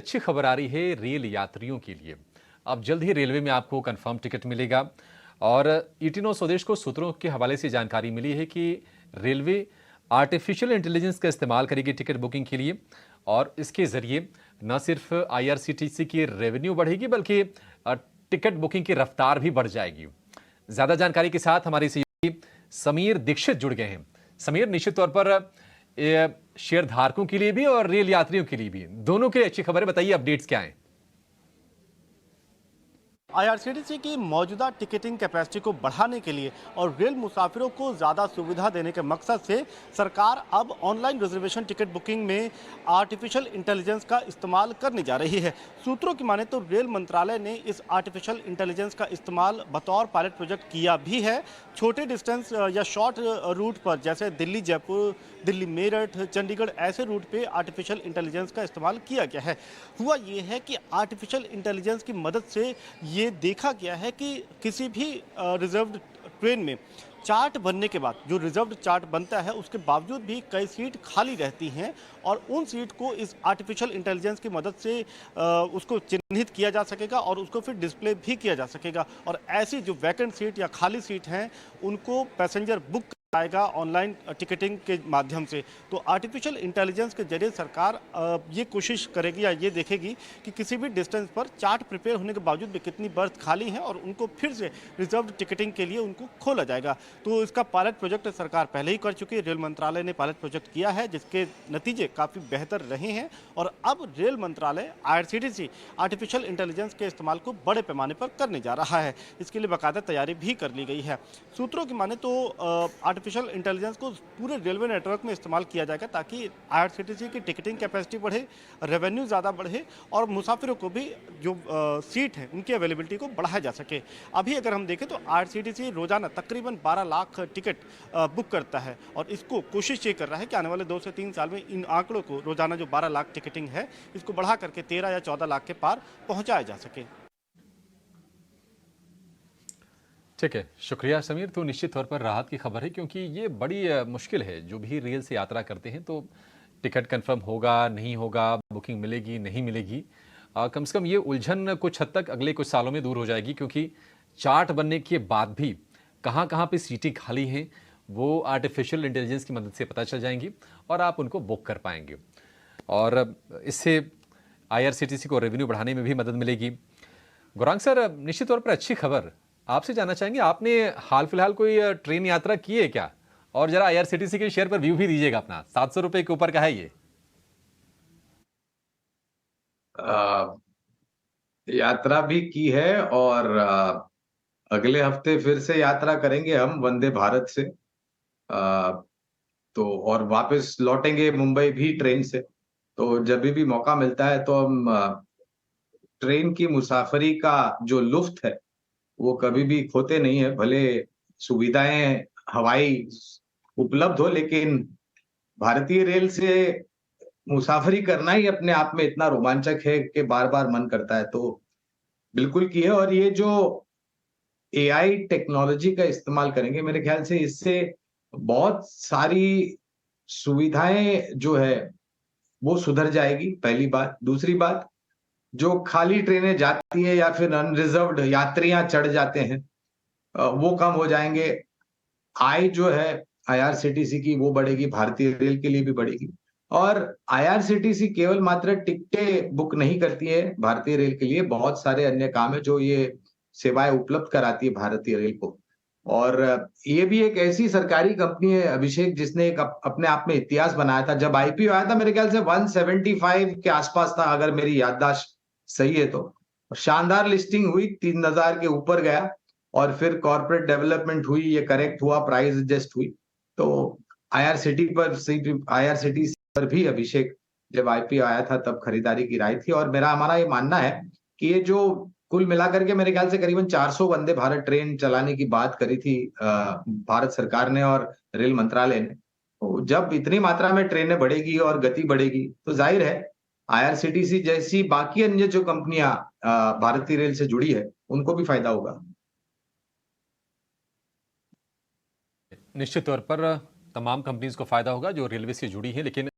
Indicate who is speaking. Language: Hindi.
Speaker 1: अच्छी खबर आ रही है रेल यात्रियों के लिए। अब जल्द ही रेलवे में आपको कंफर्म टिकट मिलेगा और ईटिनो स्वदेश को सूत्रों के हवाले से जानकारी मिली है कि रेलवे आर्टिफिशियल इंटेलिजेंस का इस्तेमाल करेगी टिकट बुकिंग के लिए और इसके जरिए न सिर्फ आईआरसीटीसी की रेवेन्यू बढ़ेगी बल्कि टिकट बुकिंग की रफ्तार भी बढ़ जाएगी। ज्यादा जानकारी के साथ हमारे सहयोगी समीर दीक्षित जुड़ गए हैं। समीर, निश्चित तौर पर शेयर धारकों के लिए भी और रेल यात्रियों के लिए भी दोनों के अच्छी खबर है, बताइए अपडेट्स क्या हैं?
Speaker 2: आईआरसीटीसी की मौजूदा टिकटिंग कैपेसिटी को बढ़ाने के लिए और रेल मुसाफिरों को ज़्यादा सुविधा देने के मकसद से सरकार अब ऑनलाइन रिजर्वेशन टिकट बुकिंग में आर्टिफिशियल इंटेलिजेंस का इस्तेमाल करने जा रही है। सूत्रों की माने तो रेल मंत्रालय ने इस आर्टिफिशियल इंटेलिजेंस का इस्तेमाल बतौर पायलट प्रोजेक्ट किया भी है। छोटे डिस्टेंस या शॉर्ट रूट पर जैसे दिल्ली जयपुर, दिल्ली मेरठ, चंडीगढ़ ऐसे रूट पे आर्टिफिशियल इंटेलिजेंस का इस्तेमाल किया गया है। हुआ ये है कि आर्टिफिशियल इंटेलिजेंस की मदद से ये देखा गया है कि किसी भी रिजर्व्ड ट्रेन में चार्ट बनने के बाद जो रिजर्व्ड चार्ट बनता है उसके बावजूद भी कई सीट खाली रहती हैं और उन सीट को इस आर्टिफिशियल इंटेलिजेंस की मदद से उसको चिन्हित किया जा सकेगा और उसको फिर डिस्प्ले भी किया जा सकेगा और ऐसी जो वैकेंट सीट या खाली सीट हैं उनको पैसेंजर बुक आएगा ऑनलाइन टिकटिंग के माध्यम से। तो आर्टिफिशियल इंटेलिजेंस के जरिए सरकार ये कोशिश करेगी या ये देखेगी कि किसी भी डिस्टेंस पर चार्ट प्रिपेयर होने के बावजूद भी कितनी बर्थ खाली हैं और उनको फिर से रिजर्व टिकटिंग के लिए उनको खोला जाएगा। तो इसका पायलट प्रोजेक्ट सरकार पहले ही कर चुकी है, रेल मंत्रालय ने पायलट प्रोजेक्ट किया है जिसके नतीजे काफ़ी बेहतर रहे हैं और अब रेल मंत्रालय आईआरसीटीसी आर्टिफिशियल इंटेलिजेंस के इस्तेमाल को बड़े पैमाने पर करने जा रहा है। इसके लिए बाकायदा तैयारी भी कर ली गई है। सूत्रों की माने तो आर्टिफिशियल इंटेलिजेंस को पूरे रेलवे नेटवर्क में इस्तेमाल किया जाएगा ताकि आईआरसीटीसी की टिकटिंग कैपेसिटी बढ़े, रेवेन्यू ज़्यादा बढ़े और मुसाफिरों को भी जो सीट है उनकी अवेलेबिलिटी को बढ़ाया जा सके। अभी अगर हम देखें तो आईआरसीटीसी रोजाना तकरीबन 12 लाख टिकट बुक करता है और इसको कोशिश ये कर रहा है कि आने वाले 2 से 3 साल में इन आंकड़ों को रोजाना जो 12 लाख टिकटिंग है इसको बढ़ा करके 13 या 14 लाख के पार पहुंचाया जा सके।
Speaker 1: ठीक है, शुक्रिया समीर। तो निश्चित तौर पर राहत की खबर है क्योंकि ये बड़ी मुश्किल है। जो भी रेल से यात्रा करते हैं तो टिकट कंफर्म होगा नहीं होगा, बुकिंग मिलेगी नहीं मिलेगी, कम से कम ये उलझन कुछ हद तक अगले कुछ सालों में दूर हो जाएगी क्योंकि चार्ट बनने के बाद भी कहाँ कहाँ पे सीटें खाली हैं वो आर्टिफिशियल इंटेलिजेंस की मदद से पता चल जाएंगी और आप उनको बुक कर पाएंगे और इससे आईआरसीटीसी को रेवेन्यू बढ़ाने में भी मदद मिलेगी। गौरांग सर, निश्चित तौर पर अच्छी खबर। आपसे जानना चाहेंगे, आपने हाल फिलहाल कोई ट्रेन यात्रा की है क्या? और जरा आईआरसीटीसी के शेयर पर व्यू भी दीजिएगा अपना। 700 रुपए के ऊपर का है ये।
Speaker 3: यात्रा भी की है और अगले हफ्ते फिर से यात्रा करेंगे हम वंदे भारत से। तो और वापस लौटेंगे मुंबई भी ट्रेन से। तो जब भी मौका मिलता है तो हम ट्रेन की मुसाफरी का जो लुफ्त है वो कभी भी खोते नहीं है। भले सुविधाएं हवाई उपलब्ध हो लेकिन भारतीय रेल से मुसाफरी करना ही अपने आप में इतना रोमांचक है कि बार-बार मन करता है। तो बिल्कुल की है और ये जो एआई टेक्नोलॉजी का इस्तेमाल करेंगे मेरे ख्याल से इससे बहुत सारी सुविधाएं जो है वो सुधर जाएगी, पहली बात। दूसरी बात, जो खाली ट्रेनें जाती है या फिर अनरिजर्व्ड यात्रियां चढ़ जाते हैं वो कम हो जाएंगे। आय जो है आईआरसीटीसी की वो बढ़ेगी, भारतीय रेल के लिए भी बढ़ेगी। और आईआरसीटीसी केवल मात्र टिकटें बुक नहीं करती है भारतीय रेल के लिए, बहुत सारे अन्य काम है जो ये सेवाएं उपलब्ध कराती है भारतीय रेल को। और ये भी एक ऐसी सरकारी कंपनी है अभिषेक जिसने एक अपने आप में इतिहास बनाया था। जब आईपीओ आया था मेरे ख्याल से 175 के आसपास था अगर मेरी याददाश्त सही है तो। शानदार लिस्टिंग हुई, 3000 के ऊपर गया और फिर कॉर्पोरेट डेवलपमेंट हुई, ये करेक्ट हुआ, प्राइस एडजस्ट हुई। तो आईआरसीटीसी पर भी अभिषेक जब आईपीओ आया था तब खरीदारी की राय थी और हमारा ये मानना है कि ये जो कुल मिलाकर के मेरे ख्याल से करीबन 400 वंदे भारत ट्रेन चलाने की बात करी थी भारत सरकार ने और रेल मंत्रालय ने। तो जब इतनी मात्रा में ट्रेनें बढ़ेगी और गति बढ़ेगी तो जाहिर है आईआरसीटीसी जैसी बाकी अन्य जो कंपनियां भारतीय रेल से जुड़ी है उनको भी फायदा होगा।
Speaker 1: निश्चित तौर पर तमाम कंपनीज को फायदा होगा जो रेलवे से जुड़ी हैं, लेकिन